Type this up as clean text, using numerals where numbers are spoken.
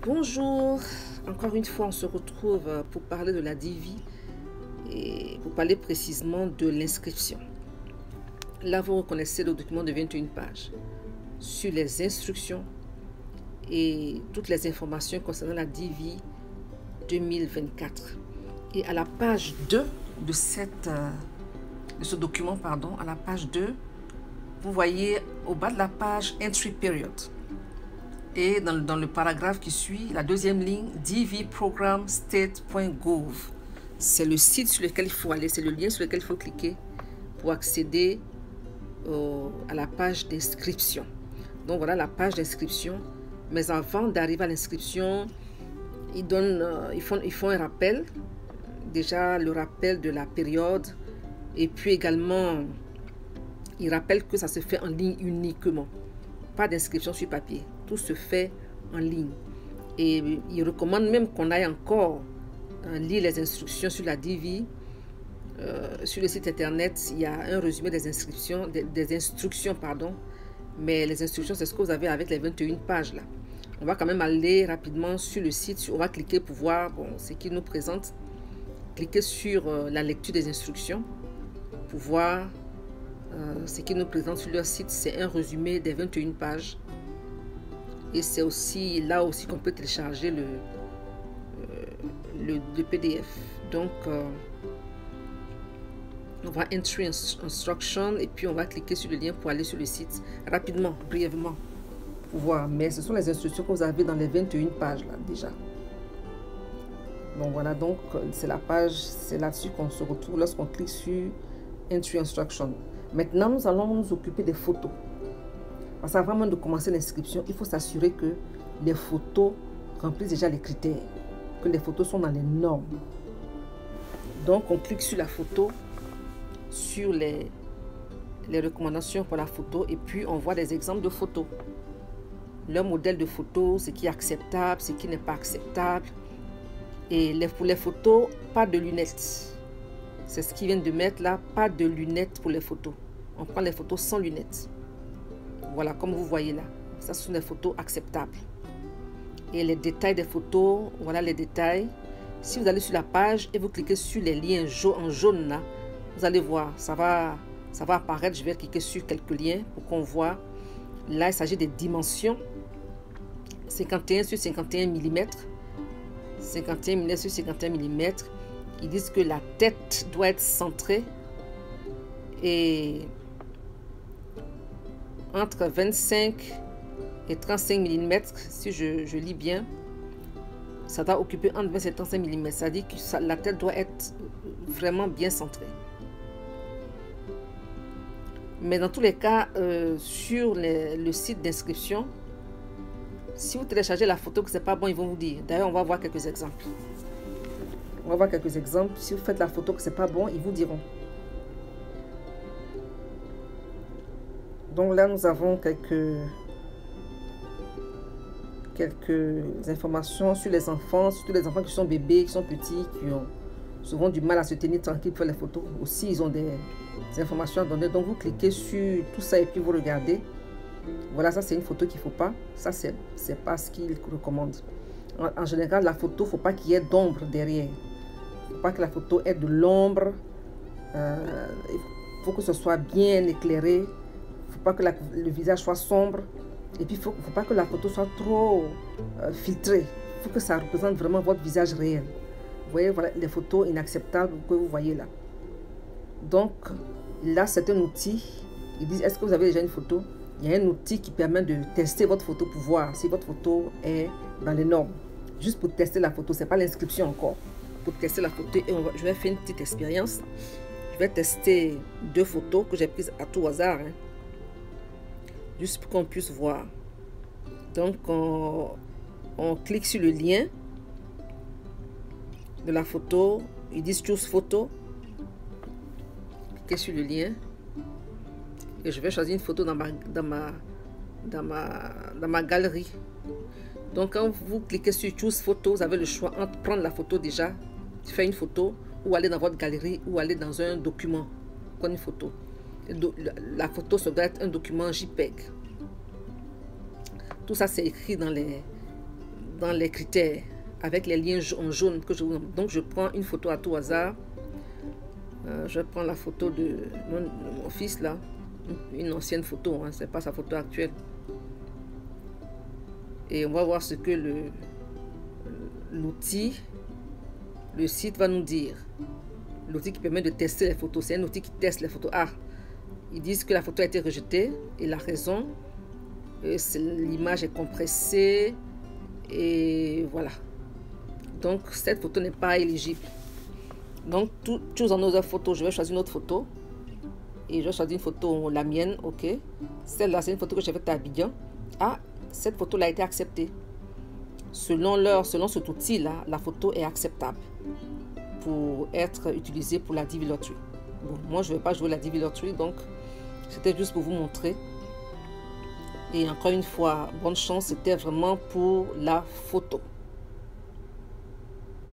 Bonjour, encore une fois on se retrouve pour parler de la DIVI et pour parler précisément de l'inscription. Là vous reconnaissez le document de 21 pages sur les instructions et toutes les informations concernant la DIVI 2024. Et à la page 2 de ce document, à la page 2, vous voyez au bas de la page Entry Period. Et dans le paragraphe qui suit, la deuxième ligne, dvprogramstate.gov. C'est le site sur lequel il faut aller, c'est le lien sur lequel il faut cliquer pour accéder à la page d'inscription. Donc voilà la page d'inscription. Mais avant d'arriver à l'inscription, ils font un rappel. Déjà le rappel de la période. Et puis également, ils rappellent que ça se fait en ligne uniquement. Pas d'inscription sur papier. Tout se fait en ligne. Et il recommande même qu'on aille encore lire les instructions sur la DIVI. Sur le site internet, il y a un résumé des instructions, mais les instructions, c'est ce que vous avez avec les 21 pages là. On va quand même aller rapidement sur le site. On va cliquer pour voir ce qu'il nous présente. Cliquez sur la lecture des instructions pour voir ce qu'ils nous présente sur leur site. C'est un résumé des 21 pages. Et c'est aussi là aussi qu'on peut télécharger le PDF. Donc, on va Entry Instruction et puis on va cliquer sur le lien pour aller sur le site rapidement, brièvement, pour voir. Mais ce sont les instructions que vous avez dans les 21 pages là déjà. Donc voilà, donc c'est la page, c'est là-dessus qu'on se retrouve lorsqu'on clique sur Entry Instruction. Maintenant, nous allons nous occuper des photos. Parce qu'avant de commencer l'inscription, il faut s'assurer que les photos remplissent déjà les critères, que les photos sont dans les normes. Donc, on clique sur la photo, sur les recommandations pour la photo, et puis on voit des exemples de photos. Leur modèle de photo, ce qui est acceptable, ce qui n'est pas acceptable. Et pour les photos, pas de lunettes. C'est ce qu'ils viennent de mettre là, pas de lunettes pour les photos. On prend les photos sans lunettes. Voilà, comme vous voyez là, ça sont des photos acceptables. Et les détails des photos, voilà les détails. Si vous allez sur la page et vous cliquez sur les liens en jaune là, vous allez voir, ça va apparaître. Je vais cliquer sur quelques liens pour qu'on voit. Là, il s'agit des dimensions. 51 sur 51 mm. 51 mm sur 51 mm. Ils disent que la tête doit être centrée. Et entre 25 et 35 mm, si je lis bien, ça doit occuper entre 20 et 35 mm. Ça dit que la tête doit être vraiment bien centrée. Mais dans tous les cas, sur le site d'inscription, si vous téléchargez la photo que c'est pas bon, ils vont vous dire. D'ailleurs, on va voir quelques exemples. On va voir quelques exemples. Si vous faites la photo que c'est pas bon, ils vous diront. Donc là, nous avons quelques informations sur les enfants, surtout les enfants qui sont bébés, qui sont petits, qui ont souvent du mal à se tenir tranquille pour les photos. Aussi, ils ont des informations à donner. Donc, vous cliquez sur tout ça et puis vous regardez. Voilà, ça c'est une photo qu'il ne faut pas. Ça, c'est pas ce qu'ils recommandent. En général, la photo, il ne faut pas qu'il y ait d'ombre derrière. Il ne faut pas que la photo ait de l'ombre. Il faut que ce soit bien éclairé. Pas que le visage soit sombre, et puis il ne faut pas que la photo soit trop filtrée. Il faut que ça représente vraiment votre visage réel. Vous voyez, voilà les photos inacceptables que vous voyez là. Donc là, c'est un outil. Ils disent, est-ce que vous avez déjà une photo? Il y a un outil qui permet de tester votre photo pour voir si votre photo est dans les normes. Juste pour tester la photo, ce n'est pas l'inscription encore. Pour tester la photo, et je vais faire une petite expérience. Je vais tester 2 photos que j'ai prises à tout hasard. Juste pour qu'on puisse voir. Donc, on clique sur le lien de la photo. Ils disent Choose photo. Cliquez sur le lien. Et je vais choisir une photo dans ma galerie. Donc, quand vous cliquez sur Choose photo, vous avez le choix entre prendre la photo déjà, faire une photo, ou aller dans votre galerie, ou aller dans un document. Prendre une photo. La photo, ça doit être un document JPEG. Tout ça, c'est écrit dans dans les critères avec les liens en jaune que je vous montre. Donc je prends une photo à tout hasard. Je prends la photo de mon fils là, une ancienne photo, hein, c'est pas sa photo actuelle. Et on va voir ce que l'outil, le site va nous dire. L'outil qui permet de tester les photos, c'est un outil qui teste les photos. Ah, ils disent que la photo a été rejetée et la raison, l'image est compressée et voilà. Donc cette photo n'est pas éligible. Donc choose another photo, je vais choisir une autre photo et je vais choisir une photo, la mienne, ok. Celle-là, c'est une photo que j'ai faite à Abidjan. Ah, cette photo-là a été acceptée. Selon cet outil-là, la photo est acceptable pour être utilisée pour la DV Lottery. Bon, moi, je ne vais pas jouer la DV Lottery, donc c'était juste pour vous montrer. Et encore une fois, bonne chance, c'était vraiment pour la photo.